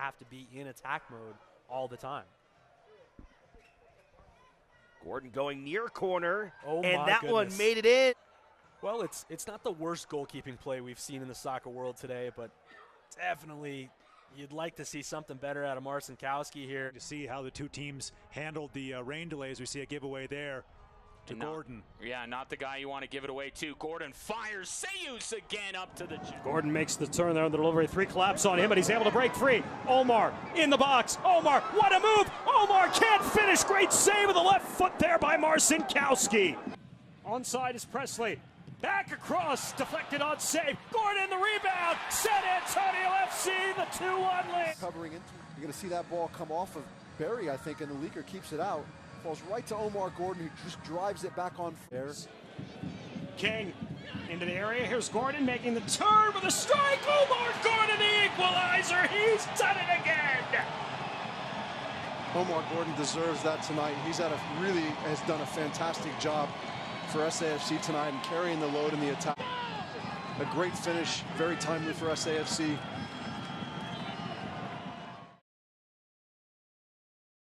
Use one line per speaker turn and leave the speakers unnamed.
have to be in attack mode all the time.
Gordon going near corner,
Oh,
and
my
that
goodness.
one made it in.
Well, it's not the worst goalkeeping play we've seen in the soccer world today, but definitely you'd like to see something better out of Marcinkowski here.
To see how the two teams handled the rain delays, we see a giveaway there to Gordon.
Yeah, not the guy you want to give it away to. Gordon fires. Sayus again up to the...
Gordon makes the turn there on the delivery. 3 collapse on him, but he's able to break free. Omar in the box. Omar, what a move! Omar can't finish. Great save with the left foot there by Marcinkowski. Onside is Presley. Back across, deflected on save. Gordon the rebound. San Antonio FC the 2-1 lead.
Covering into, you're going to see that ball come off of Berry, I think, and the leaker keeps it out. Falls right to Omar Gordon, who just drives it back on.
King into the area. Here's Gordon making the turn with a strike. Omar Gordon, the equalizer. He's done it again.
Omar Gordon deserves that tonight. He's really has done a fantastic job for SAFC tonight and carrying the load in the attack. A great finish, very timely for SAFC.